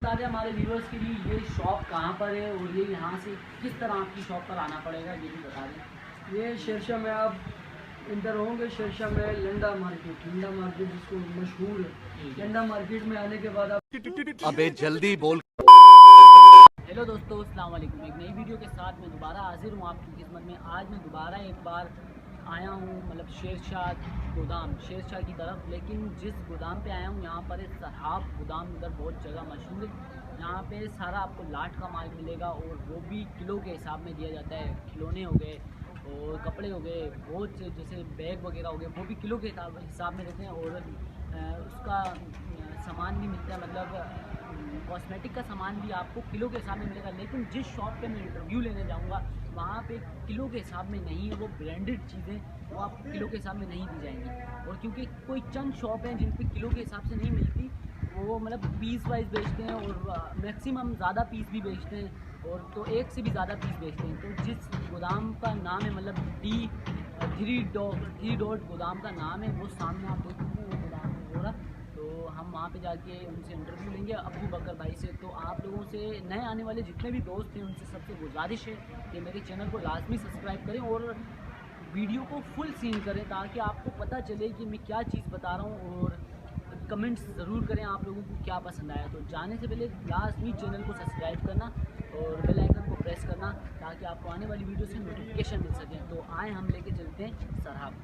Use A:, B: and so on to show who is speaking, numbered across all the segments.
A: बता दें हमारे व्यूवर्स के लिए ये शॉप कहाँ पर है और ये यहाँ से किस तरह आपकी शॉप पर आना पड़ेगा, ये भी बता दें।
B: ये शेरशाह में आप इंटर होंगे, शेरशाह में लंडा मार्केट जिसको मशहूर है। लंडा मार्केट में आने के बाद आप
C: अबे जल्दी बोल।
A: हेलो दोस्तों, अस्सलाम वालेकुम। एक नई वीडियो के साथ मैं दोबारा हाजिर हूँ आपकी खिदमत में। आज मैं दोबारा एक बार आया हूँ मतलब शेरशाह गोदाम शेरशाह की तरफ, लेकिन जिस गोदाम पे आया हूँ यहाँ पर एक सरहाब गोदाम इधर बहुत जगह मशहूर है। यहाँ पे सारा आपको लाट का माल मिलेगा और वो भी किलो के हिसाब में दिया जाता है। खिलौने हो गए और कपड़े हो गए, बहुत से जैसे बैग वगैरह हो गए, वो भी किलो के हिसाब में देते हैं। और उसका सामान भी मिलता है, मतलब कॉस्मेटिक का सामान भी आपको किलो के हिसाब में मिलेगा। लेकिन जिस शॉप पे मैं इंटरव्यू लेने जाऊंगा वहाँ पे किलो के हिसाब में नहीं है, वो ब्रांडेड चीज़ें वो आपको किलो के हिसाब में नहीं दी जाएंगी। और क्योंकि कोई चंद शॉप हैं जिन पे किलो के हिसाब से नहीं मिलती, वो मतलब पीस वाइज बेचते हैं और मैक्सिमम ज़्यादा पीस भी बेचते हैं, और तो एक से भी ज़्यादा पीस बेचते हैं। तो जिस गोदाम का नाम है मतलब थ्री डॉट गोदाम का नाम है, वो सामने आप देख सकते हैं, वो गोदाम है पूरा। तो हम वहाँ पे जाके उनसे इंटरव्यू लेंगे अबू बकर भाई से। तो आप लोगों से नए आने वाले जितने भी दोस्त हैं उनसे सबसे गुजारिश है कि मेरे चैनल को लाजमी सब्सक्राइब करें और वीडियो को फुल सीन करें, ताकि आपको पता चले कि मैं क्या चीज़ बता रहा हूँ। और कमेंट्स ज़रूर करें आप लोगों को क्या पसंद आया। तो जाने से पहले लाजमी चैनल को सब्सक्राइब करना और बेल आइकन को प्रेस करना, ताकि आपको आने वाली वीडियो से नोटिफिकेशन मिल सके। तो आए हम लेके चलते हैं सरहाब को।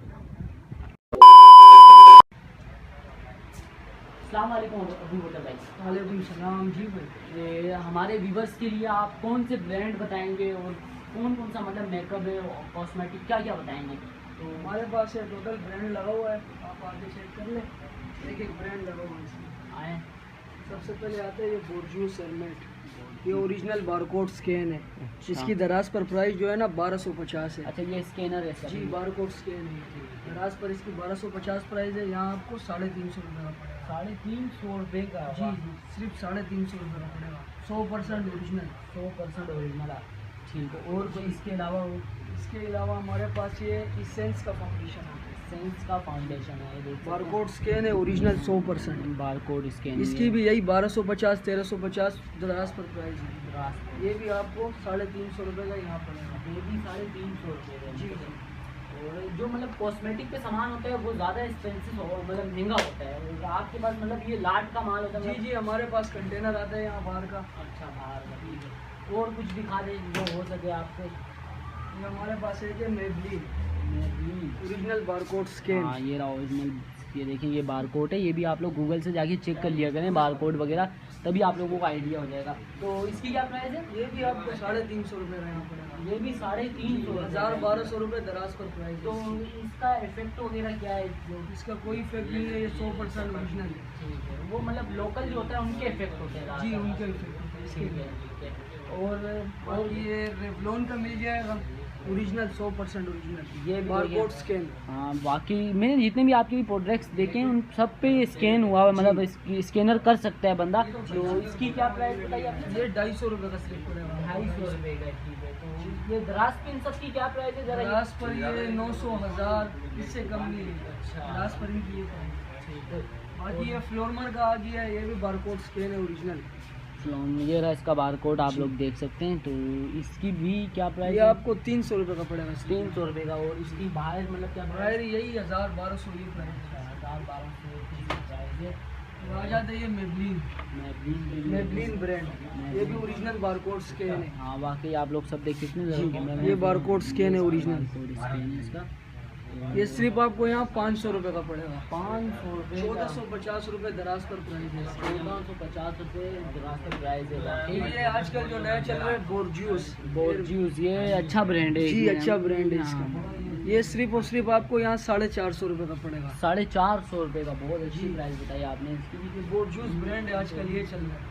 A: अस्सलाम वालेकुम अबू बकर भाई।
B: वालेकुम सलाम जी भाई।
A: ये हमारे व्यूवर्स के लिए आप कौन से ब्रांड बताएंगे और कौन कौन सा मतलब मेकअप है और कॉस्मेटिक क्या क्या बताएंगे?
B: तो हमारे पास ये टोटल ब्रांड लगा हुआ है, आप आगे चेक कर लें। एक एक ब्रांड लगा हुआ है इसमें।
A: आए
B: सबसे पहले आता है ये बोर्जूस हेलमेट, ये ओरिजिनल बारकोड स्कैन है। इसकी दराज पर प्राइस जो है ना 1250 है।
A: अच्छा, ये स्कैनर है इसका?
B: जी, बारकोड स्कैन है। दराज पर इसकी 1250 प्राइस है। यहाँ आपको 350 रुपये का पड़ेगा।
A: 350 रुपये का?
B: जी जी, सिर्फ 350 रुपये का पड़ेगा। 100% ओरिजिनल।
A: 100% ओरिजिनल। ठीक है, और कोई इसके अलावा?
B: इसके अलावा हमारे पास ये इसेंस का फाउंडेशन है।
A: सेंस का फाउंडेशन है,
B: बारकोड स्कैन है, ओरिजिनल 100%।
A: Barcode scan.
B: इसकी भी यही 1250 1350 दराज पर प्राइस है। ये भी आपको 350 रुपये का यहाँ पड़ेगा।
A: ये भी 350 रुपये का?
B: जी।
A: और जो मतलब कॉस्मेटिक पे सामान होता है वो ज़्यादा एक्सपेंसिव हो, मतलब महंगा होता है। और आपके पास मतलब ये लाट का माल होता है?
B: जी जी, हमारे पास कंटेनर आता है यहाँ बाहर का।
A: अच्छा, बाहर का। ठीक है, और कुछ दिखा दें जो हो सके आपसे।
B: ये हमारे पास है कि मेबलिन ओरिजिनल बारकोड स्कैन।
A: हाँ, ये रहा ओरिजिनल। ये देखिए, ये बारकोड है। ये भी आप लोग गूगल से जाके चेक कर लिया करें बारकोड वगैरह, तभी आप लोगों को आइडिया हो जाएगा। तो इसकी क्या प्राइस है?
B: ये भी आपको 350 रुपये का यहाँ पड़ेगा।
A: ये भी 350,
B: 1200 रुपये दराज पर प्राइस।
A: तो इसका इफेक्ट वगैरह क्या है? जो
B: इसका कोई इफेक्ट नहीं है, ये 100% ओरिजिनल है।
A: ठीक है, वो मतलब लोकल जो होता है उनके इफेक्ट होते हैं?
B: जी, उनका इफेक्ट होता है इसके
A: ठीक
B: लिए।
A: है, ठीक है।
B: और ये रेवलॉन का मिल जाएगा, ओरिजिनल 100% ओरिजिनल।
A: ये
B: बारकोड स्कैन।
A: हाँ, बाकी मैंने जितने भी आपके प्रोडक्ट्स देखे हैं उन सब पे स्कैन हुआ है, मतलब स्कैनर कर सकता है बंदा। तो इसकी क्या प्राइस बताइए आपने?
B: ये 250 रुपये का सिर्फ पड़ेगा।
A: 250 रुपये का? ठीक है। तो ये दराज पे इन सब की क्या प्राइस है जरा?
B: दराज पर ये 900 1000 इससे कम नहीं है।
A: अच्छा,
B: दराज पर इनकी ये प्राइस है।
A: ठीक है।
B: बाकी ये फ्लोरमर का आ गया है, ये भी बारकोड स्कैन है ओरिजिनल।
A: ये रहा इसका बारकोड, आप लोग देख सकते हैं। तो इसकी भी क्या प्राइस
B: ये
A: है?
B: आपको 300 रुपये का पड़ेगा।
A: 300 रुपये का। और इसकी बाहर मतलब क्या
B: बाहर यही 1000 1200 ये प्राइस है।
A: 1200 प्राइस है।
B: आ जाता है ये मेबलिन ब्रांड, ये भी ओरिजिनल बारकोड स्कैन है।
A: हाँ, बाकी आप लोग सब देख सकते हैं।
B: ये बारकोड स्कैन है ओरिजिनल।
A: स्कैन है इसका।
B: ये सिर्फ आपको यहाँ 500 रुपये का पड़ेगा।
A: 500 रुपये?
B: 1450 रुपये दराज पर प्राइस है।
A: 1450 रुपये दराज पर प्राइस है।
B: ये आजकल जो नया चल रहा है
A: बोर्जियस, ये अच्छा ब्रांड है।
B: जी, अच्छा ब्रांड है इसका। ये सिर्फ और सिर्फ आपको यहाँ 450 रुपये का पड़ेगा।
A: 450 रुपये का? बहुत अच्छी प्राइस बताई आपने इसकी।
B: ये बोर्जियस ब्रांड है, आजकल ये चल रहा है।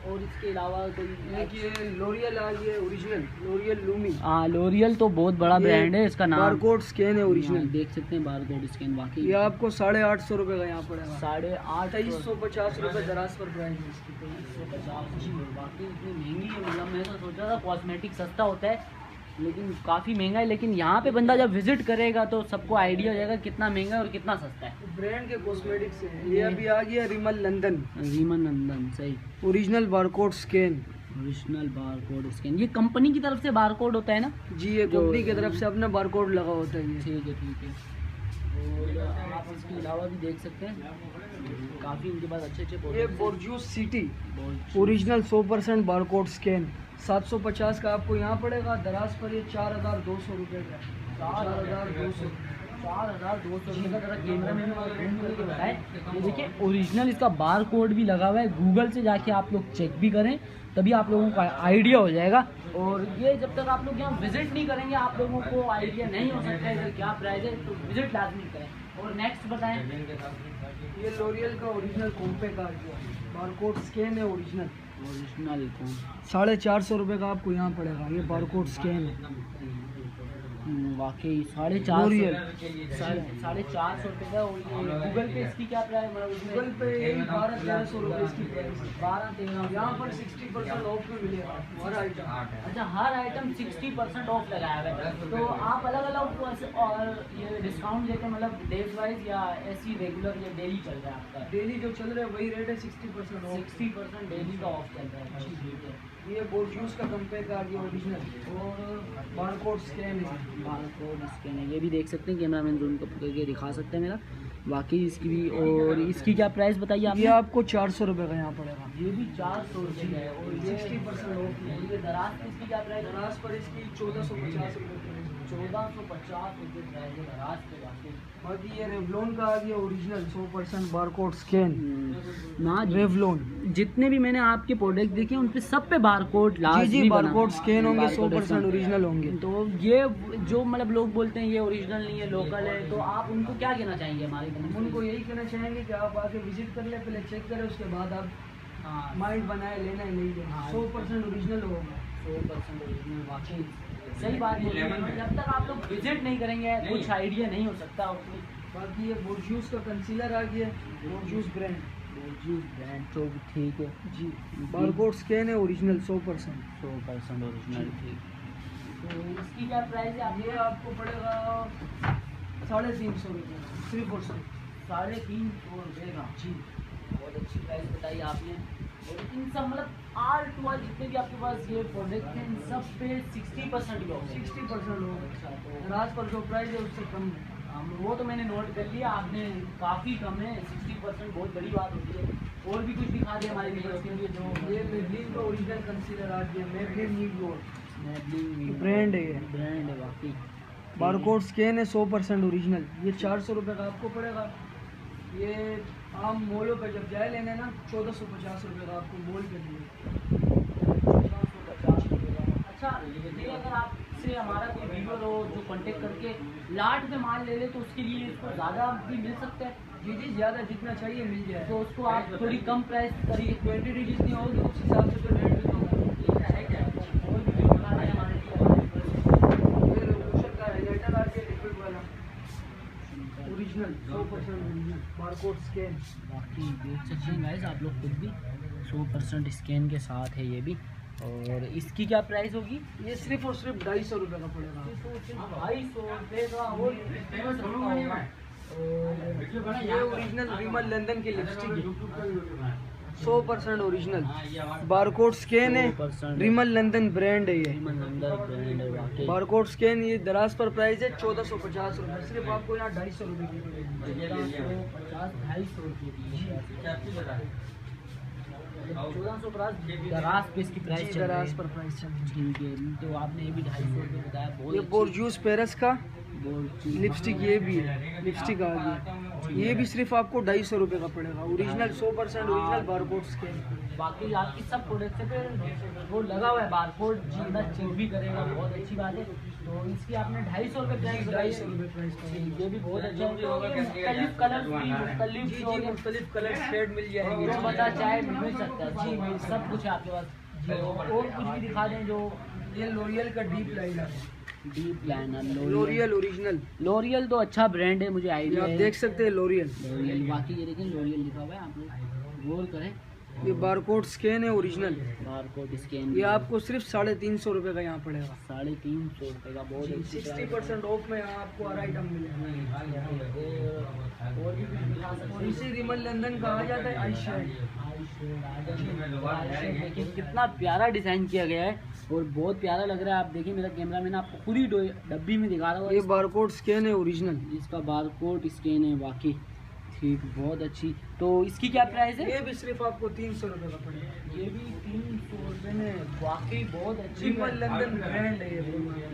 A: और इसके अलावा कोई?
B: एक ये लोरियल आ गया है ओरिजिनल, लोरियल लूमी।
A: हाँ, लोरियल तो बहुत बड़ा ब्रांड है, इसका नाम।
B: बारकोड स्कैन है ओरिजिनल,
A: देख सकते हैं बारकोड स्कैन। बाकी
B: ये आपको 850 रुपये का यहाँ पड़ेगा।
A: 850?
B: 2350 रुपये दराज पर प्राइस है इसकी।
A: 2350। बाकी इतनी महंगी है, मतलब मैं तो सोचा था कॉस्मेटिक सस्ता होता है, लेकिन काफ़ी महंगा है। लेकिन यहाँ पे बंदा जब विजिट करेगा तो सबको आइडिया हो जाएगा कितना महंगा है और कितना सस्ता है।
B: ब्रांड के कॉस्मेटिक्स है। ये अभी आ गया रिमल लंदन,
A: रीमन नंदन, सही,
B: original barcode scan.
A: Original barcode scan. ये कंपनी की तरफ से बारकोड होता है ना?
B: जी, ये कंपनी की तरफ से अपना बारकोड लगा होता है ये।
A: ठीक है, ठीक है। और आप इसके अलावा भी देख सकते हैं काफ़ी इनके पास अच्छे अच्छे
B: ये
A: प्रोडक्ट्स हैं।
B: बोर्जूस सिटी
A: बहुत
B: ओरिजिनल 100% बारकोड स्कैन 750 का आपको यहाँ पड़ेगा। दराज पर ये 4200 रुपये का। 4200
A: रुपये का। जरा कैमरा में करके बताएं। ये देखिए ओरिजिनल इसका बार कोड भी लगा हुआ है। गूगल से जाके आप लोग चेक भी करें, तभी आप लोगों को आइडिया हो जाएगा। और ये जब तक आप लोग यहाँ विजिट नहीं करेंगे आप लोगों को आइडिया नहीं हो सकता है कि क्या प्राइस है। तो विजिट लाजमी करें। और नेक्स्ट बताएं।
B: ये लोरियल का ओरिजिनल कॉम्पे का बारकोड स्कैन है। ओरिजिनल 450 रुपये का आपको यहाँ पड़ेगा। ये बारकोड स्कैन है।
A: वाकई 450 450 रुपये का। और ये गूगल पे इसकी क्या प्राइस है?
B: गूगल पे 1200-1300 रुपये इसकी प्राइस है।
A: 12-13।
B: यहाँ पर 60% ऑफ में मिलेगा हर आइटम।
A: अच्छा, हर आइटम 60% ऑफ लगाया हुआ है। तो आप अलग अलग और ये डिस्काउंट देते हैं, मतलब डेज वाइज या ऐसी रेगुलर या डेली चल रहा है आपका?
B: डेली जो चल रहा है वही रेट है, 60% ऑफ।
A: 60% डेली का ऑफ चल रहा है। ठीक है।
B: ये बोर्जूस का कंपनी का ये ओरिजिनल और बारकोड स्कैन है।
A: बारकोड स्कैन है। ये भी देख सकते हैं, कैमरामैन जूम करके दिखा सकते हैं मेरा। वाकई इसकी भी। और इसकी क्या प्राइस बताइए आप?
B: ये आपको 400 रुपये का यहाँ पड़ेगा।
A: ये भी 400 रुपये का है। और ये
B: 60% ऑफ है।
A: ये दराज की इसकी क्या प्राइस?
B: दराज पर इसकी 1450 रुपये।
A: 1450 रुपये प्राइस है दराज के।
B: बाकी ये रेवलॉन का आ गया ओरिजिनल 100% बारकोड स्कैन।
A: ना
B: रेवलॉन
A: जितने भी मैंने आपके प्रोडक्ट देखे उन पे सब पे बारकोड
B: जी
A: लाजमी
B: बारकोड स्कैन होंगे,
A: बारकोड
B: 100% ओरिजिनल होंगे।
A: तो ये जो मतलब लोग बोलते हैं ये ओरिजिनल नहीं है, लोकल है, तो आप उनको क्या कहना चाहेंगे? हमारे
B: हम उनको यही कहना चाहेंगे कि आप आके विजिट कर ले, पहले चेक करें, उसके बाद आप
A: हाँ,
B: माइंड बनाए लेना है नहीं लेना।
A: हाँ।
B: 100% ओरिजिनल होगा।
A: 100% ओरिजिनल। वाकई सही बात है। जब तक आप लोग विजिट नहीं करेंगे कुछ आइडिया नहीं हो सकता उसमें।
B: बाकी ये बोर्जूस का कंसीलर आ गया, बोर्जूस ब्रांड।
A: ब्रांड तो ठीक है
B: जी, बारकोड स्कैन है ओरिजिनल 100%।
A: 100% ओरिजिनल। ठीक। तो इसकी क्या प्राइस है? आप
B: ये आपको पड़ेगा 350 रुपये सिर्फ और सिर्फ।
A: 350 रुपये का।
B: जी,
A: बहुत अच्छी प्राइस बताई आपने। और इन सब मतलब आल टू आल जितने भी आपके पास ये प्रोडक्ट हैं इन सब पे 60% ऑफ।
B: 60% होगा।
A: अच्छा, तो
B: राज पर जो प्राइस है उससे कम है।
A: वो तो मैंने नोट कर लिया। आपने काफ़ी कम है। 60% बहुत बड़ी बात होती है। और भी कुछ दिखा दिया हमारे व्यूअर्स के लिए। जो
B: ये मेबलिन का ओरिजिनल कंसीलर आ गया, Maybelline new glowed
A: brand
B: brand है। ये
A: ब्रांड है वाकई।
B: बारकोड स्कैन है 100% ओरिजिनल। ये 400 रुपये का आपको पड़ेगा। ये आम मॉलों पे जब जाए लेने ना 1450 रुपये का आपको मॉल के लिए।
A: 1450 रुपये का। अच्छा, ये अगर आपसे हमारा कोई व्यूअर हो जो कांटेक्ट करके लाट में माल ले ले तो उसके लिए इसको ज़्यादा भी मिल सकता है?
B: जी, ज़्यादा जितना चाहिए मिल जाए।
A: तो उसको आप थोड़ी कम प्राइस करिए।
B: क्वान्टिटी जितनी होगी उस हिसाब से तो रेट भी कम होगा।
A: और भी जो बता रहे हैं हमारे लिए।
B: ये रोशन का हाइलाइटर आ गया लिक्विड वाला ओरिजिनल 100% ओरिजिनल बारकोड स्कैन।
A: बाकी देख सकते हैं गाइस आप लोग खुद भी 100% स्कैन के साथ है ये भी। और इसकी क्या प्राइस होगी?
B: ये सिर्फ और सिर्फ 250 रुपये का पड़ेगा।
A: 250 रुपये का। और फेमस होगा।
B: ये ओरिजिनल रिमल लंदन की लिपस्टिक है 100% ओरिजिनल बारकोड स्कैन है।
A: 100%
B: रिमल लंदन ब्रांड है ये।
A: ब्रांड है वाकई।
B: Barcode scan. ये दराज पर प्राइस है 1450 रुपये। सिर्फ आपको यहाँ 250 रुपये की पड़ेगी।
A: 250 रुपये। 1450 दराज पे इसकी प्राइस चल रही
B: दराज
A: है।
B: पर प्राइस चल रही
A: ठीक है। तो आपने ये भी 250 रुपये बताया।
B: है।
A: बहुत
B: ये
A: अच्छी-
B: बोर्जूस पेरिस का
A: बहुत
B: लिपस्टिक ये भी है। लिपस्टिक आ गई। ये भी सिर्फ आपको 250 रुपये का पड़ेगा। Original 100% original barcode scan.
A: बाकी आपकी सब प्रोडक्ट पे वो लगा हुआ है बारकोड। बंदा चेक भी करेगा, बहुत अच्छी बात है। तो इसकी आपने 250 रुपये प्राइस बताई।
B: 250 रुपये प्राइस पड़ेगा।
A: ये भी बहुत अच्छा है। तो ये मुख्तलिफ कलर
B: जी, मुख्तलिफ कलर शेड मिल जाएंगे।
A: जो बंदा चाहे मिल सकता है। जी, मिल सब कुछ है आपके पास। तो और कुछ भी दिखा दें जो
B: ये लोरियल का डीप लाइनर है।
A: Deep liner.
B: L'Oreal original.
A: L'Oreal तो अच्छा ब्रांड है, मुझे
B: ये
A: आइडिया
B: आप
A: है।
B: देख सकते हैं लोरियल।
A: लोरियल बाकी ये देखें लोरियल लिखा हुआ है, आप लोग गौर करें।
B: ये बारकोड स्कैन है ओरिजिनल।
A: बारकोड स्कैन
B: ये आपको सिर्फ 350 रुपये का यहाँ पड़ेगा।
A: 350 रुपये का बहुत अच्छी
B: 60% ऑफ में यहाँ आपको हर आइटम मिलेगा।
A: और भी कुछ दिखा सकते
B: और इसी रिमल लंदन का आ जाता है आई शेड।
A: देखिए कितना प्यारा डिज़ाइन किया गया है और बहुत प्यारा लग रहा है। आप देखिए मेरा कैमरा मैन आपको पूरी डब्बी में दिखा रहा
B: ये
A: हूँ।
B: बारकोड स्कैन है ओरिजिनल।
A: इसका बारकोड स्कैन है वाकई ठीक, बहुत अच्छी। तो इसकी क्या प्राइस है?
B: ये भी सिर्फ आपको 300 रुपये का पड़ेगा।
A: ये भी 300 रुपये में वाकई बहुत अच्छी
B: रिमल लंदन ब्रांड है ये।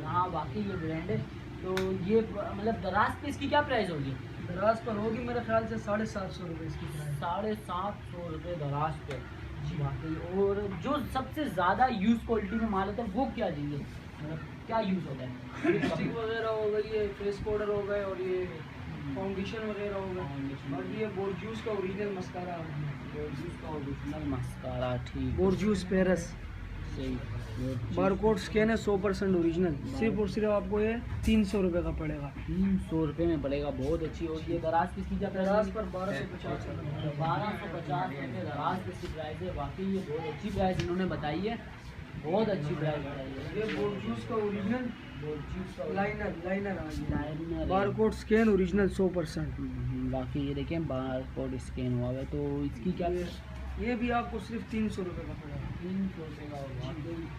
A: हाँ वाकई ये ब्रांड है। तो ये मतलब दराज पे इसकी क्या प्राइस होगी?
B: दराज पर होगी मेरे ख्याल से 750 रुपये इसकी प्राइस।
A: 750 रुपये दराज पे वाकई। और जो सबसे ज़्यादा यूज़ क्वालिटी में माल होता है वो क्या चाहिए, मतलब क्या यूज़ होता है?
B: लिपस्टिक वगैरह हो गई, ये फेस पाउडर हो गए और ये फाउंडेशन वगैरह हो गए। और ये बोर्जूस का ओरिजिनल मस्कारा है।
A: बोर्जूस का ओरिजिनल मस्कारा ठीक,
B: बोर्जूस पेरस।
A: सही।
B: बारकोड स्कैन है 100% ओरिजिनल। सिर्फ और सिर्फ आपको ये 300 रुपये का पड़ेगा।
A: 300 रुपये में पड़ेगा, बहुत अच्छी। और ये दराज किसकी क्या प्राइस?
B: दराज पर 1250 रुपये।
A: 1250 रुपये दराज किसकी प्राइस है? वाकई ये बहुत अच्छी प्राइस इन्होंने बताई है, बहुत अच्छी प्राइस बताई है।
B: ये बोर्जूस का ओरिजिनल
A: बोर्जूस का
B: लाइनर आ गया।
A: Liner
B: barcode scan original 100%।
A: बाकी ये देखें बारकोड स्कैन हुआ है। तो इसकी क्या?
B: ये भी आपको सिर्फ 300 रुपये का पड़ेगा।
A: 300 रुपये का होगा,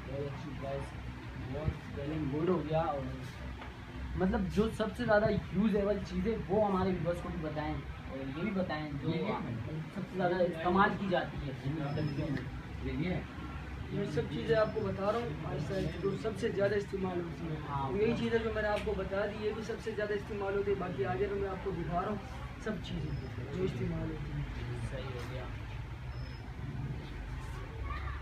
A: बहुत अच्छी प्राइस, बहुत वेल गुड हो गया। और मतलब जो सबसे ज़्यादा यूजेबल चीज़ें वो हमारे व्यूअर्स को भी बताएं और ये भी बताएं जो सबसे ज़्यादा इस्तेमाल की जाती है।
B: ये सब चीज़ें आपको बता रहा हूँ जो सबसे ज़्यादा इस्तेमाल होती है।
A: हाँ,
B: तो यही चीज़ें जो मैंने आपको बता दी ये भी सबसे ज़्यादा इस्तेमाल होती है। बाकी आगे तो मैं आपको दिखा रहा हूँ सब चीज़ें जो इस्तेमाल होती हैं।
A: सही हो गया।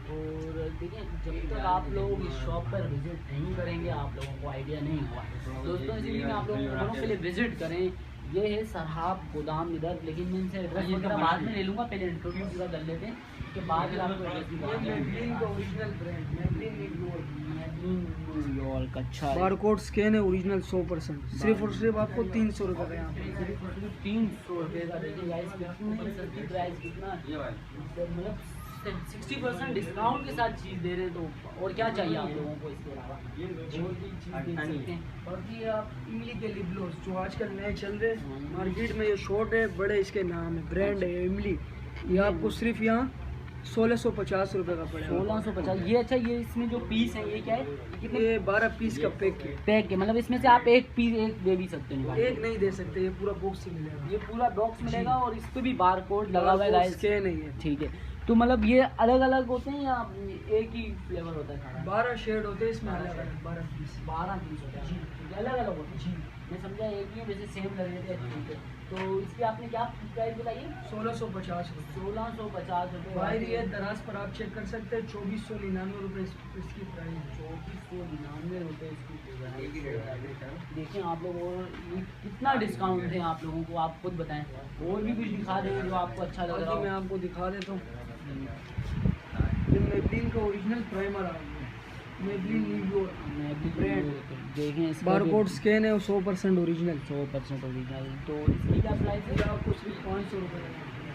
A: और देखिए जब तक आप लोग इस शॉप पर विज़िट नहीं करेंगे आप लोगों को आइडिया नहीं हुआ दोस्तों, इसीलिए मैं आप लोगों को पहले विज़िट करें। ये है सरहाब गोदाम इधर, लेकिन मैं इनसे एड्रेस वगैरह बाद में ले लूँगा, पहले इंट्रोड्यूस पूरा कर लेते हैं उसके बाद फिर आपको एड्रेस भी बता देंगे।
B: मैबलिन का ओरिजिनल ब्रांड
A: मैबलिन न्यूयॉर्क, अच्छा।
B: बारकोड स्कैन है ओरिजिनल 100%। सिर्फ और सिर्फ आपको 300 रुपये का यहाँ पे।
A: सिर्फ 300 रुपये का। देखिए गाइस कितनी सस्ती प्राइस, कितना मतलब 60% डिस्काउंट के साथ चीज़ दे रहे हैं। तो और क्या चाहिए आप लोगों को इसके अलावा? और भी चीज़ दे सकते हैं।
B: और ये आप इमली के लिप ग्लोस जो आजकल नए चल रहे हैं मार्केट में, ये शॉर्ट है, बड़े इसके नाम है, ब्रांड है इमली। ये आपको सिर्फ यहाँ 1650 रुपये का पड़ेगा।
A: 1650। ये अच्छा, ये इसमें जो पीस है ये क्या है?
B: ये 12 पीस का पैक है।
A: पैक है, मतलब इसमें से आप एक पीस एक दे भी सकते हैं।
B: एक नहीं दे सकते, ये पूरा बॉक्स ही मिलेगा।
A: ये पूरा बॉक्स मिलेगा और इस पे भी बार कोड लगा हुआ है गाइस।
B: स्कैन है ये।
A: ठीक है, तो मतलब ये अलग अलग होते हैं या एक ही फ्लेवर होता है खाना?
B: 12 शेड होते हैं इसमें, अलग अलग 12 पीस।
A: 12 पीस होते हैं जी, अलग अलग होते हैं जी। मैं समझा एक ही वैसे सेम लग रहे थे। ठीक है, तो इसकी आपने क्या प्राइस बताइए?
B: 1650 रुपये।
A: 1650 रुपये।
B: बाहर ये दराज पर आप चेक कर सकते हैं 2499 रुपये इसकी प्राइस।
A: 2499 रुपये इसकी। देखें आप लोग, और ये कितना डिस्काउंट है आप लोगों को, आप खुद बताएं। और भी कुछ दिखा दें जो आपको अच्छा लग रहा
B: मैं
A: हो।
B: आपको दिखा देता हूँ। ये मैबलिन का ओरिजिनल प्राइमर आ गया, मैबलिन न्यूयॉर्क ब्रांड।
A: देखें इसका
B: बारकोड स्कैन है 100% ओरिजिनल।
A: 100% ओरिजिनल। तो इसकी क्या प्राइस है?
B: ये आपको सिर्फ 500 रुपये का।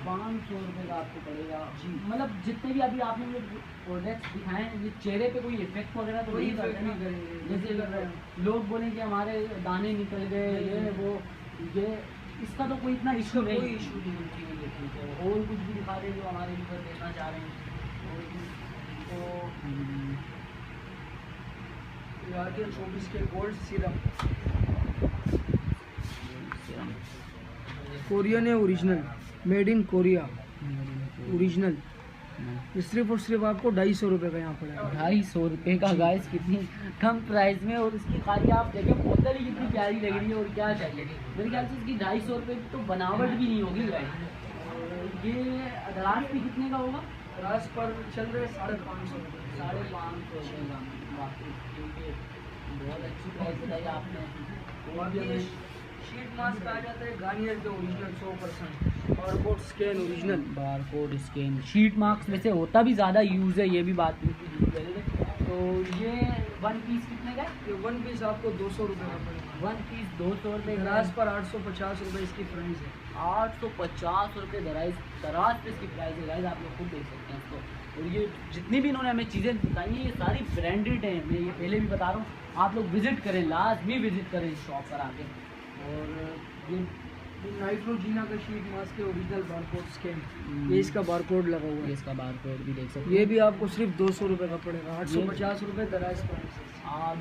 A: 500 रुपये का आपको पड़ेगा जी। मतलब जितने भी अभी आपने मुझे प्रोडक्ट्स दिखाए हैं, ये चेहरे पे कोई इफेक्ट वगैरह तो नहीं करते ना? जैसे लोग बोलें कि हमारे दाने निकल गए, ये वो, ये इसका तो कोई इतना इशू नहीं।
B: कोई इशू नहीं।
A: ठीक है, और कुछ भी दिखा दें जो हमारे ऊपर देखना चाह रहे हैं तो
B: आगे 24 के गोल्ड सिरम कोरियन है, original, made in Korea, original. ये सिर्फ और सिर्फ आपको 250 रुपये का यहाँ पड़ेगा।
A: 250 रुपये का गाइस, कितनी कम प्राइस में। और इसकी खाली आप देखें बोतल ही कितनी प्यारी लग रही है, और क्या चाहिए। मेरे ख्याल से इसकी 250 रुपये की तो बनावट भी नहीं होगी गाइस। ये दराज भी कितने का होगा?
B: दराज पर चल रहे 550 रुपये।
A: 550 रुपये का। बाकी ठीक है, बहुत अच्छी प्राइस बताई आपने। और
B: ये शीट मास्क आ जाता है गार्नियर के original 100%। Barcode scan original.
A: Barcode scan sheet marks में से होता भी ज़्यादा यूज़ है, ये भी बात बिल्कुल। तो तो ये वन पीस कितने का है?
B: ये वन पीस आपको 200 रुपये का पड़ेगा।
A: वन पीस 200 रुपये
B: दराज पर 850 रुपये इसकी प्राइस है।
A: 850 रुपये दराज पे इसकी प्राइस है गाइस, आप लोग खुद देख सकते हैं इसको। और ये जितनी भी इन्होंने हमें चीज़ें बताई हैं ये सारी ब्रांडेड हैं, मैं ये पहले भी बता रहा हूँ, आप लोग विज़िट करें, लाजमी विज़िट करें इस शॉप पर आके। और ये
B: नाइट्रोजीना का शीट मास्क है, ओरिजिनल बारकोड स्कैन, ये इसका बारकोड लगा हुआ है।
A: इसका बारकोड भी देख सकते हैं,
B: ये भी आपको सिर्फ 200 रुपये का पड़ेगा। 850 रुपये दराज प्राइस है।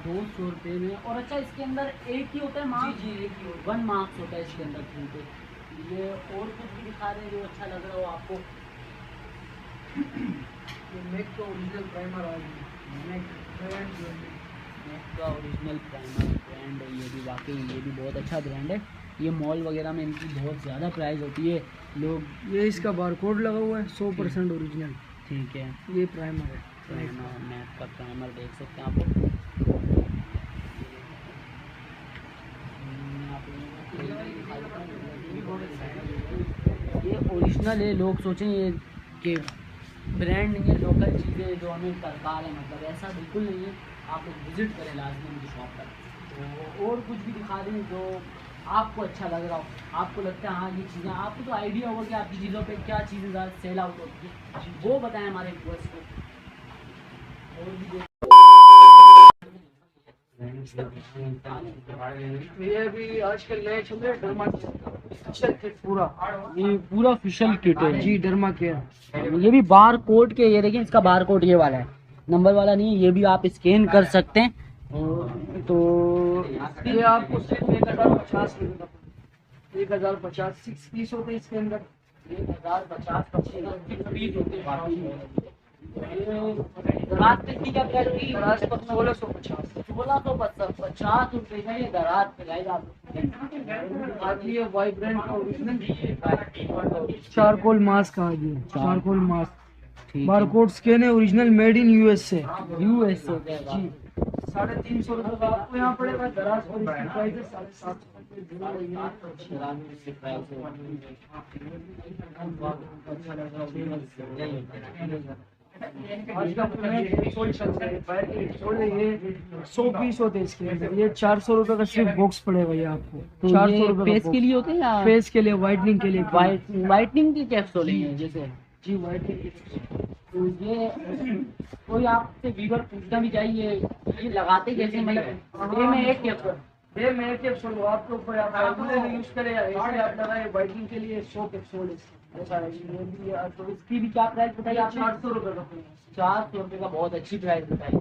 A: 200 रुपये में। और अच्छा इसके अंदर एक ही होता है मार्क्स?
B: जी एक ही होता है।
A: 1 मार्क्स होता है इसके अंदर थ्रू पे। ये और कुछ भी दिखा रहे हैं जो अच्छा लग रहा हो आपको?
B: ये मैक का ओरिजिनल प्राइमर आ गया, मैक
A: का ओरिजिनल प्राइमर ब्रांड है, ये भी वाकई ये भी बहुत अच्छा ब्रांड है। ये मॉल वगैरह में इनकी बहुत ज़्यादा प्राइस होती है लोग।
B: ये इसका बारकोड लगा हुआ है, 100% ओरिजिनल।
A: ठीक है,
B: ये प्राइमर है,
A: मैक का प्राइमर देख सकते हैं आप। ये ओरिजिनल है, लोग सोचें ये कि ब्रांड नहीं है, लोकल चीज़ें जो हमें दरकार है, मतलब ऐसा बिल्कुल नहीं है। आप लोग विज़िट करें लाजमी उनकी शॉप पर। तो और कुछ भी दिखा दें जो आपको अच्छा लग रहा हो, आपको लगता है हाँ ये चीज़ें, आपको तो आइडिया होगा कि आपकी चीज़ों पे क्या चीज़ें ज़्यादा सेल आउट होती है, वो बताएं हमारे व्यूअर्स को। और भी
B: ये भी आजकल नए चल रहे डर्मा किट, पूरा
A: ये पूरा ऑफिशियल किट है
B: जी, डर्मा केयर।
A: ये भी बार कोड के, ये देखिए इसका बार कोड ये वाला है, नंबर वाला नहीं, ये भी आप स्कैन कर सकते हैं। तो
B: ये आपको सिर्फ 1050 रुपये का पड़ेगा। 1050 6 पीस होते हैं इसके अंदर।
A: 1050 पीस होते हैं। दराज पे की क्या प्राइस होगी?
B: दराज पर 1650
A: 1650 रुपये का ये दराज पे गाइस आप।
B: आती है वाइब्रेंट का ओरिजिनल चारकोल मास्क आ गया, चारकोल मास्क बारकोड स्कैन है, original made in USA.
A: USA
B: जी 350 रुपये का आपको यहाँ पड़ेगा। दराज पर इसकी प्राइस है 750 आज का ये 100 पीस होते हैं इसके अंदर। ये 400 रुपये का सिर्फ बॉक्स पड़ेगा ये आपको।
A: तो
B: 400 रुपये
A: फेस के लिए होते हैं या
B: फेस के लिए, वाइटनिंग के लिए।
A: वाइटनिंग की कैप्सूल है जैसे?
B: जी वाइटनिंग के।
A: तो ये कोई आपसे व्यूअर पूछना भी चाहिए ये लगाते कैसे, मतलब डे में एक कैप्सूल?
B: डे में एक कैप्सूल आपके ऊपर, आप यूज करें या ऐसे आप लगाए। वाइटनिंग के लिए 100 कैप्सूल ऐसा है। ये भी तो
A: इसकी भी क्या प्राइस बताइए आप?
B: 400 रुपये का।
A: 400 रुपये का, बहुत अच्छी प्राइस बताई।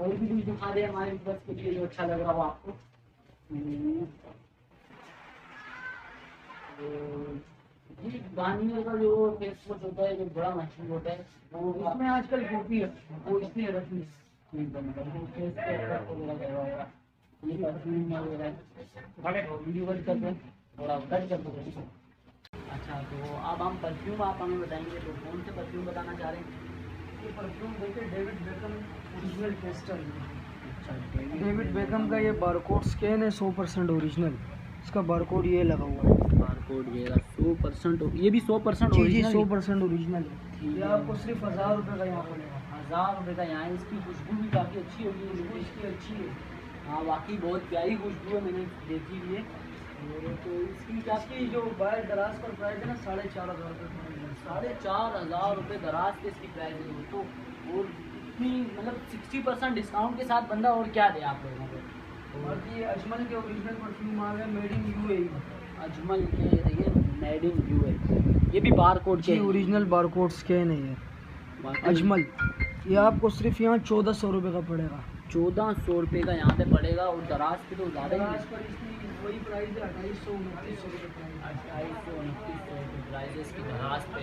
A: और भी कुछ दिखा दे हमारे व्यूअर्स के लिए जो अच्छा लग रहा हो आपको। जी गार्नियर का जो फेस वॉश होता है जो बड़ा मशहूर होता है वो
B: उसमें आजकल कॉपी है, वो इसलिए रखनी है।
A: ठीक है, मतलब वो फेस पे वगैरह लगा होगा। ये परफ्यूम वगैरह वीडियो कट कर दें, थोड़ा कट कर दो। अच्छा तो अब हम परफ्यूम आप हमें बताएंगे, तो कौन से परफ्यूम बताना चाह रहे हैं?
B: ये परफ्यूम देखिए डेविड बेकम ओरिजिनल टेस्टर।
A: अच्छा
B: डेविड बेकम का ये बारकोड स्कैन है, 100% ओरिजिनल। इसका बारकोड ये लगा हुआ है,
A: बारकोड ये 100%, ये भी 100%
B: जी
A: ओरिजिनल?
B: 100% ओरिजिनल है। ये आपको सिर्फ 1000 रुपये का यहाँ पड़ेगा।
A: 1000 रुपये का यहाँ। इसकी खुशबू भी काफ़ी अच्छी होगी, खुशबू
B: इसकी अच्छी है।
A: हाँ वाकई बहुत प्यारी खुशबू है, मैंने देखी भी है।
B: तो इसकी जो बाहर दराज पर प्राइस है ना 4500 रुपये।
A: 4500 रुपये दराज पे इसकी प्राइस है दोस्तों। और इतनी मतलब 60% डिस्काउंट के साथ बंदा और क्या दे आप लोगों को।
B: बाकी ये अजमल के ओरिजिनल परफ्यूम आ गए, मेड इन यूएई।
A: अजमल के देखिए मेड इन यूएई, ये भी बार कोड के
B: ओरिजिनल बारकोड स्कैन है ये अजमल। ये आपको सिर्फ यहाँ 1400 रुपये का पड़ेगा।
A: 1400 रुपये का यहाँ पे पड़ेगा। और दराज पे तो ज़्यादा ही
B: दराज पर इसकी वही प्राइस है 2800-2900 रुपये।
A: 2800-2900 रुपये प्राइस है इसकी दराज पे।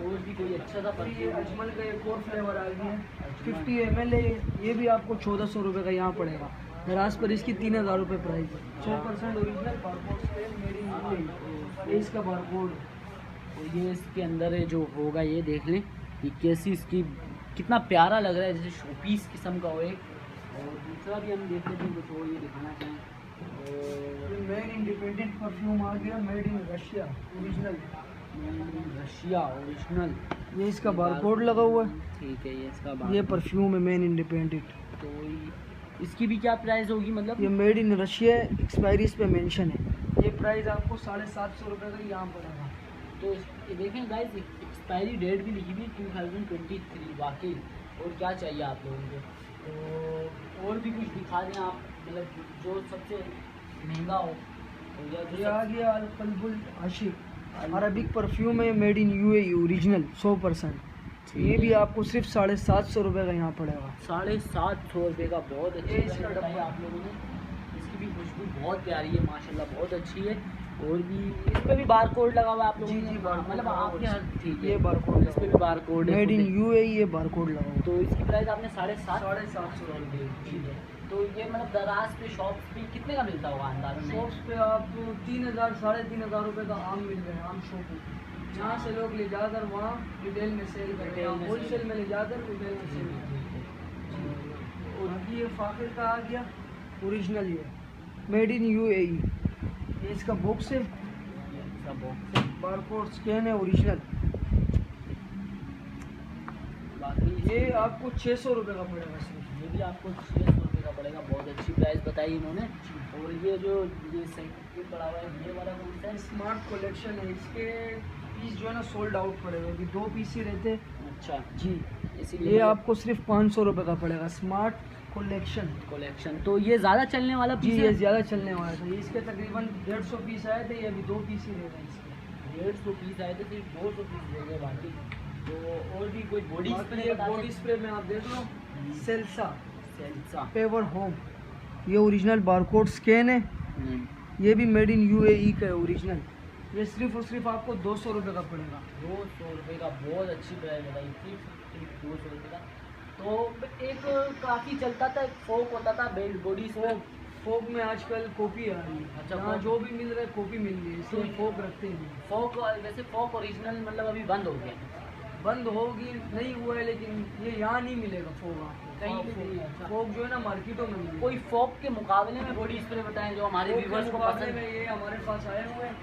A: और भी कोई अच्छा सा
B: ये
A: परफ्यूम?
B: अजमल का एक और फ्लेवर आ गया है 50 ml है। ये भी आपको 1400 रुपये का यहाँ पड़ेगा। दराज पर इसकी 3000 रुपये प्राइस है। 100% original barcode scan made in UAE. ये इसका बारकोड।
A: तो ये इसके अंदर है जो होगा, ये देख लें ये कैसी इसकी कितना प्यारा लग रहा है, जैसे शोपीस किस्म का हो एक। और दूसरा भी हम देख लेते हैं कुछ और ये दिखाना चाहें। और
B: मेड इंडिपेंडेंट परफ्यूम आ गया, made in Russia original.
A: Russia original.
B: ये इसका बारकोड लगा हुआ है।
A: ठीक है, ये इसका
B: ये परफ्यूम है मेन इंडिपेंडेंट।
A: तो इसकी भी क्या प्राइस होगी मतलब?
B: ये मेड इन रशिया, एक्सपायरी इस पे मेंशन है। ये प्राइस आपको 750 रुपये का यहाँ पड़ेगा।
A: तो ये देखें गाइस, एक्सपायरी डेट भी लिखी हुई 2023 वाकई। और क्या चाहिए आप लोगों को? तो और भी कुछ दिखा दें आप, मतलब जो सबसे महंगा हो। तो
B: ये आ गया अल-कल्बुल आशिक, अरबिक परफ्यूम है, मेड इन यूएई, ओरिजिनल 100%। ये भी आपको सिर्फ 750 रुपये का यहाँ पड़ेगा।
A: 750 रुपये का, बहुत अच्छी प्राइस बताई आप लोगों ने। इसकी भी खुशबू बहुत प्यारी है माशाल्लाह, बहुत अच्छी है। और भी इस पे भी बारकोड लगा हुआ है आप लोगों ने? मतलब आपके हर, ठीक है,
B: ये बारकोड,
A: इस पे भी बारकोड है,
B: मेड इन यूएई, ये बारकोड लगा हुआ है।
A: तो इसकी प्राइस आपने 750
B: रुपये।
A: ठीक है। तो ये मतलब दराज पे शॉप्स पे कितने का मिलता होगा अंदाज़ा?
B: शॉप्स पे आपको 3000 3,500 रुपये का आम मिल रहे हैं, आम शॉप में। यहाँ से लोग ले जाकर वहाँ रिटेल में सेल करते हैं, होलसेल में ले जाकर रिटेल में सेल करते हैं। और अभी ये फाखिर का आ गया ओरिजिनल, ये मेड इन यूएई। ये इसका बॉक्स है, बारकोड स्कैन है, ओरिजिनल।
A: बाकी
B: ये आपको 600 रुपये का पड़ेगा सिर्फ।
A: ये भी आपको 600 रुपये का पड़ेगा, बहुत अच्छी प्राइस बताई इन्होंने। और ये जो ये सेट पड़ा हुआ है, ये वाला कौन सा है?
B: स्मार्ट कलेक्शन है। इसके पीस जो है ना सोल्ड आउट पड़ेगा, अभी 2 पीस ही रहते।
A: अच्छा
B: जी,
A: इसीलिए
B: ये आपको सिर्फ 500 रुपये का पड़ेगा, स्मार्ट कलेक्शन।
A: तो ये ज़्यादा चलने वाला
B: जी,
A: पीस
B: ये
A: है?
B: ज़्यादा चलने वाला था। इसके तकरीबन 150 पीस आए थे, ये अभी 2 पीस ही रह गए इसके।
A: 150 पीस आए थे, सिर्फ 200 पीस रह गए बाकी। तो और भी कोई बॉडी
B: बॉडी स्प्रे में आप देख लो, सेल्सा पेवर होम, ये ओरिजिनल बारकोड स्कैन है। ये भी मेड इन यूएई का है, ओरिजिनल। ये सिर्फ और सिर्फ आपको 200 रुपये का पड़ेगा।
A: 200 रुपये का, बहुत अच्छी प्राइस बताई, सिर्फ 200 रुपये का। तो एक काफ़ी चलता था, फोक होता था बॉडी स्प्रे।
B: फोक में आजकल कॉपी आ रही है।
A: अच्छा,
B: जहाँ जो भी मिल रहा है कॉपी मिल रही है, इसलिए फोक रखते हैं।
A: फोक वैसे फोक ओरिजिनल मतलब अभी बंद हो गया,
B: बंद होगी नहीं हुआ है, लेकिन ये यहाँ नहीं मिलेगा फोक आपको
A: कहीं भी नहीं है। अच्छा।
B: फोक जो है ना मार्केटों में मिलेगा।
A: कोई फोक के मुकाबले में बॉडी स्प्रे बताएं जो हमारे व्यूअर्स को पसंद
B: में। ये हमारे पास आए हुए हैं,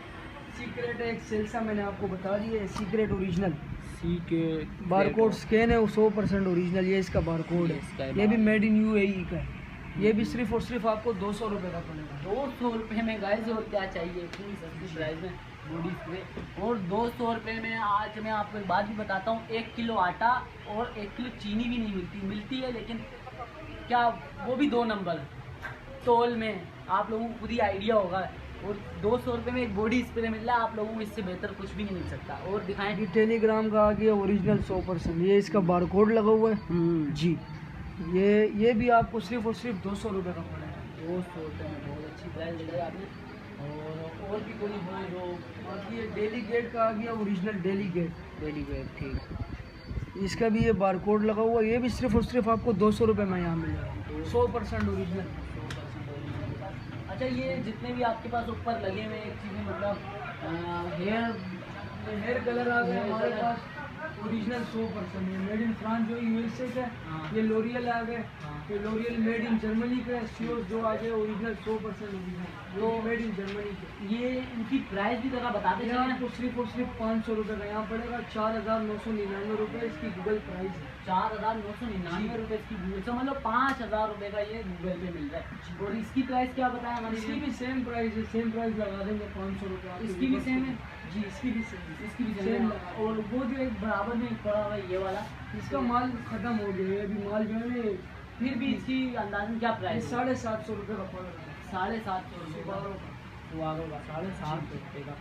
B: सीक्रेट है एक सेल्सा, मैंने आपको बता दिया है, secret original.
A: Secret
B: barcode scan है, वो 100% ओरिजिनल। ये इसका बारकोड है, ये भी मेड इन यूएई का है। ये भी सिर्फ और सिर्फ आपको 200 रुपये का पड़ेगा।
A: 200 रुपये में गाइस, और क्या चाहिए इतनी सस्ती प्राइस में बॉडी स्प्रे। और 200 रुपये में आज मैं आपको एक बात भी बताता हूँ, 1 किलो आटा और 1 किलो चीनी भी नहीं मिलती है, लेकिन क्या वो भी 2 नंबर तोल में, आप लोगों को खुद ही आइडिया होगा। और 200 रुपये में एक बॉडी स्प्रे मिल रहा है, आप लोगों को इससे बेहतर कुछ भी नहीं मिल सकता। और दिखाएं
B: ये टेलीग्राम का आ गया ओरिजिनल 100%, ये इसका बारकोड लगा हुआ है। जी, ये भी आपको सिर्फ और सिर्फ 200 रुपये का पड़ेगा।
A: 200 रुपये में बहुत अच्छी प्राइस लगाई आपने। और भी कोई हो जो
B: बाकी ये डेली गेट का आ गया ओरिजिनल, डेली गेट।
A: ठीक,
B: इसका भी ये बारकोड लगा हुआ है। ये भी सिर्फ और सिर्फ आपको 200 रुपये में यहाँ मिलेगा, 100% ओरिजिनल।
A: अच्छा, ये जितने भी आपके पास ऊपर लगे हुए एक चीज़ें मतलब
B: हेयर कलर आ गए हमारे पास ओरिजिनल 100%। ये मेड इन फ्रांस जो यूएसए का है। ये लोरियल आ गए, ये लोरियल मेड इन जर्मनी का है। सीओस जो आ गए ओरिजिनल 100% ओरिजिनल, जो मेड इन जर्मनी के।
A: ये इनकी प्राइस भी जरा बताते
B: ये
A: चलें।
B: आपको सिर्फ और सिर्फ 500 रुपये का यहाँ पड़ेगा। 4,999 रुपये इसकी गूगल प्राइस है।
A: 4,999 रुपये इसकी गूगल से, मतलब 5,000 रुपये का ये गूगल पे मिल रहा है। और इसकी प्राइस क्या बताया हमारी?
B: इसकी भी सेम प्राइस है, सेम प्राइस लगा देंगे 500 रुपये।
A: इसकी भी सेम है
B: जी, इसकी भी सेम
A: सेम है। और वो जो एक बराबर में पड़ा हुआ है ये वाला,
B: इसका माल खत्म हो गया है अभी। माल जो है ना,
A: फिर भी इसकी अंदाजन क्या प्राइस है?
B: 750 रुपये का पड़ेगा।
A: 750 रुपये का, 750 रुपये का।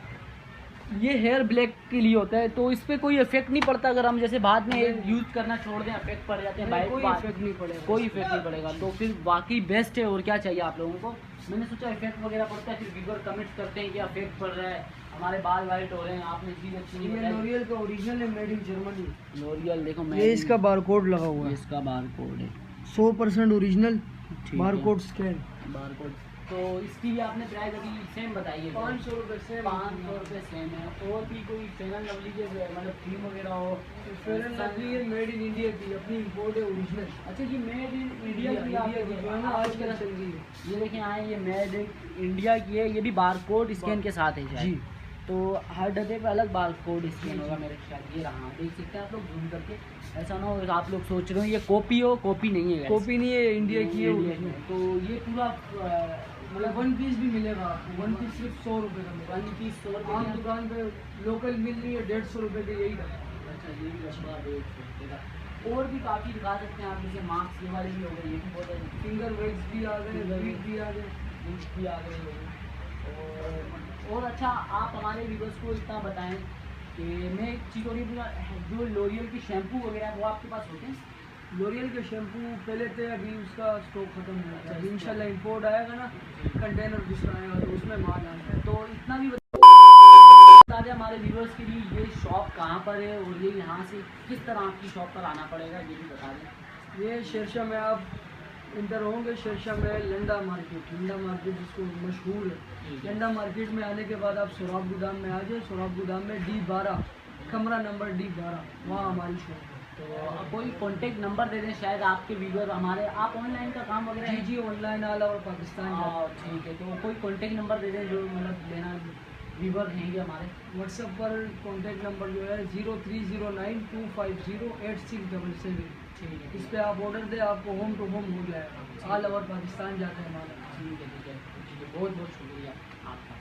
B: ये हेयर ब्लैक के लिए होता है, तो इस पर कोई इफेक्ट नहीं पड़ता। अगर हम जैसे बाद में
A: यूज़ करना छोड़ दें, इफेक्ट पड़ जाते हैं,
B: कोई इफेक्ट नहीं पड़ेगा,
A: कोई इफेक्ट नहीं पड़ेगा। तो फिर वाकई बेस्ट है। और क्या चाहिए आप लोगों को? मैंने सोचा इफेक्ट वगैरह पड़ता है, फिर व्यूअर कमेंट्स करते हैं कि इफेक्ट पड़ रहा है, हमारे बाल वाइट हो रहे हैं, आपने चीज़ अच्छी नहीं बताई।
B: लोरियल का ओरिजिनल है, मेड इन जर्मनी।
A: लोरियल देखो,
B: ये इसका बारकोड लगा हुआ है,
A: इसका बारकोड है
B: 100% ओरिजिनल,
A: बारकोड
B: स्कैन।
A: बारकोड। तो इसकी भी आपने प्राइस अभी सेम बताई है?
B: 500 रुपये सेम।
A: 500 रुपये सेम है। और भी कोई फेयर लवली के मतलब क्रीम वगैरह हो?
B: फेयर लवली ये मेड इन इंडिया की, अपनी इम्पोर्ट है ओरिजिनल।
A: अच्छा, ये मेड इन इंडिया की
B: जो है ना आजकल चल रही है।
A: ये देखें आए, ये मेड इन इंडिया की है, ये भी बारकोड स्कैन के साथ है
B: जी।
A: तो हर डब्बे पे अलग बार कोड स्कैन होगा मेरे ख्याल। ये रहा, देख सकते हैं आप लोग जूम करके। ऐसा ना हो आप लोग सोच रहे हो ये कॉपी हो, कॉपी नहीं है guys।
B: कॉपी नहीं है, इंडिया की है
A: इंडिया
B: उसमें।
A: की। तो ये पूरा
B: मतलब 1 पीस भी मिलेगा आपको, 1 पीस सिर्फ 100 रुपये का मिलेगा।
A: 1 पीस 100
B: आम
A: रुपये।
B: दुकान पे लोकल मिल रही है 150 रुपये की, यही डब्बा।
A: अच्छा, ये भी डब्बा 150 रुपये का। और भी काफ़ी दिखा सकते हैं आप, जैसे मास्क ये वाले भी हो गए, ये भी बहुत है।
B: फिंगर वेट्स भी आ गए, वीट भी आ गए।
A: लिंक भी आ गए लोग। और अच्छा, आप हमारे व्यूवर्स को इतना बताएं कि मैं एक चीज़ और ये पूरा, जो लोरियल की शैम्पू वगैरह है वो आपके पास होते हैं?
B: लोरियल के शैम्पू पहले थे, अभी उसका स्टॉक खत्म हो गया।
A: अच्छा,
B: अभी इंशाल्लाह इंपोर्ट आएगा ना, कंटेनर दूसरा आएगा तो उसमें माल आएगा।
A: तो इतना भी बता दें हमारे व्यूवर्स के लिए, ये शॉप कहाँ पर है और ये यहाँ से किस तरह आपकी शॉप पर आना पड़ेगा, ये भी बता दें।
B: ये शेरशाह में आप इंटर होंगे, शेरशाह में लंडा मार्केट जिसको मशहूर है। लंडा मार्केट में आने के बाद आप सोराब गोदाम में आ जाए। सोराब गोदाम में D12 कमरा नंबर D12, वहाँ हमारी शॉप है।
A: तो कोई कॉन्टेक्ट नंबर दे दें, शायद आपके व्यूवर हमारे, आप ऑनलाइन का काम वगैरह
B: जी ऑनलाइन आला और पाकिस्तान का।
A: हाँ ठीक है, तो कोई कॉन्टेक्ट नंबर दे दें जो मतलब लेना व्यूवर रहेंगे हमारे।
B: व्हाट्सएप पर कॉन्टेक्ट नंबर जो है 0309250867।
A: ठीक है,
B: इस पे आप ऑर्डर दें, आपको होम टू होम हो जाएगा। ऑल ओवर पाकिस्तान जाते हैं हमारा।
A: ठीक है, बहुत बहुत शुक्रिया आपका।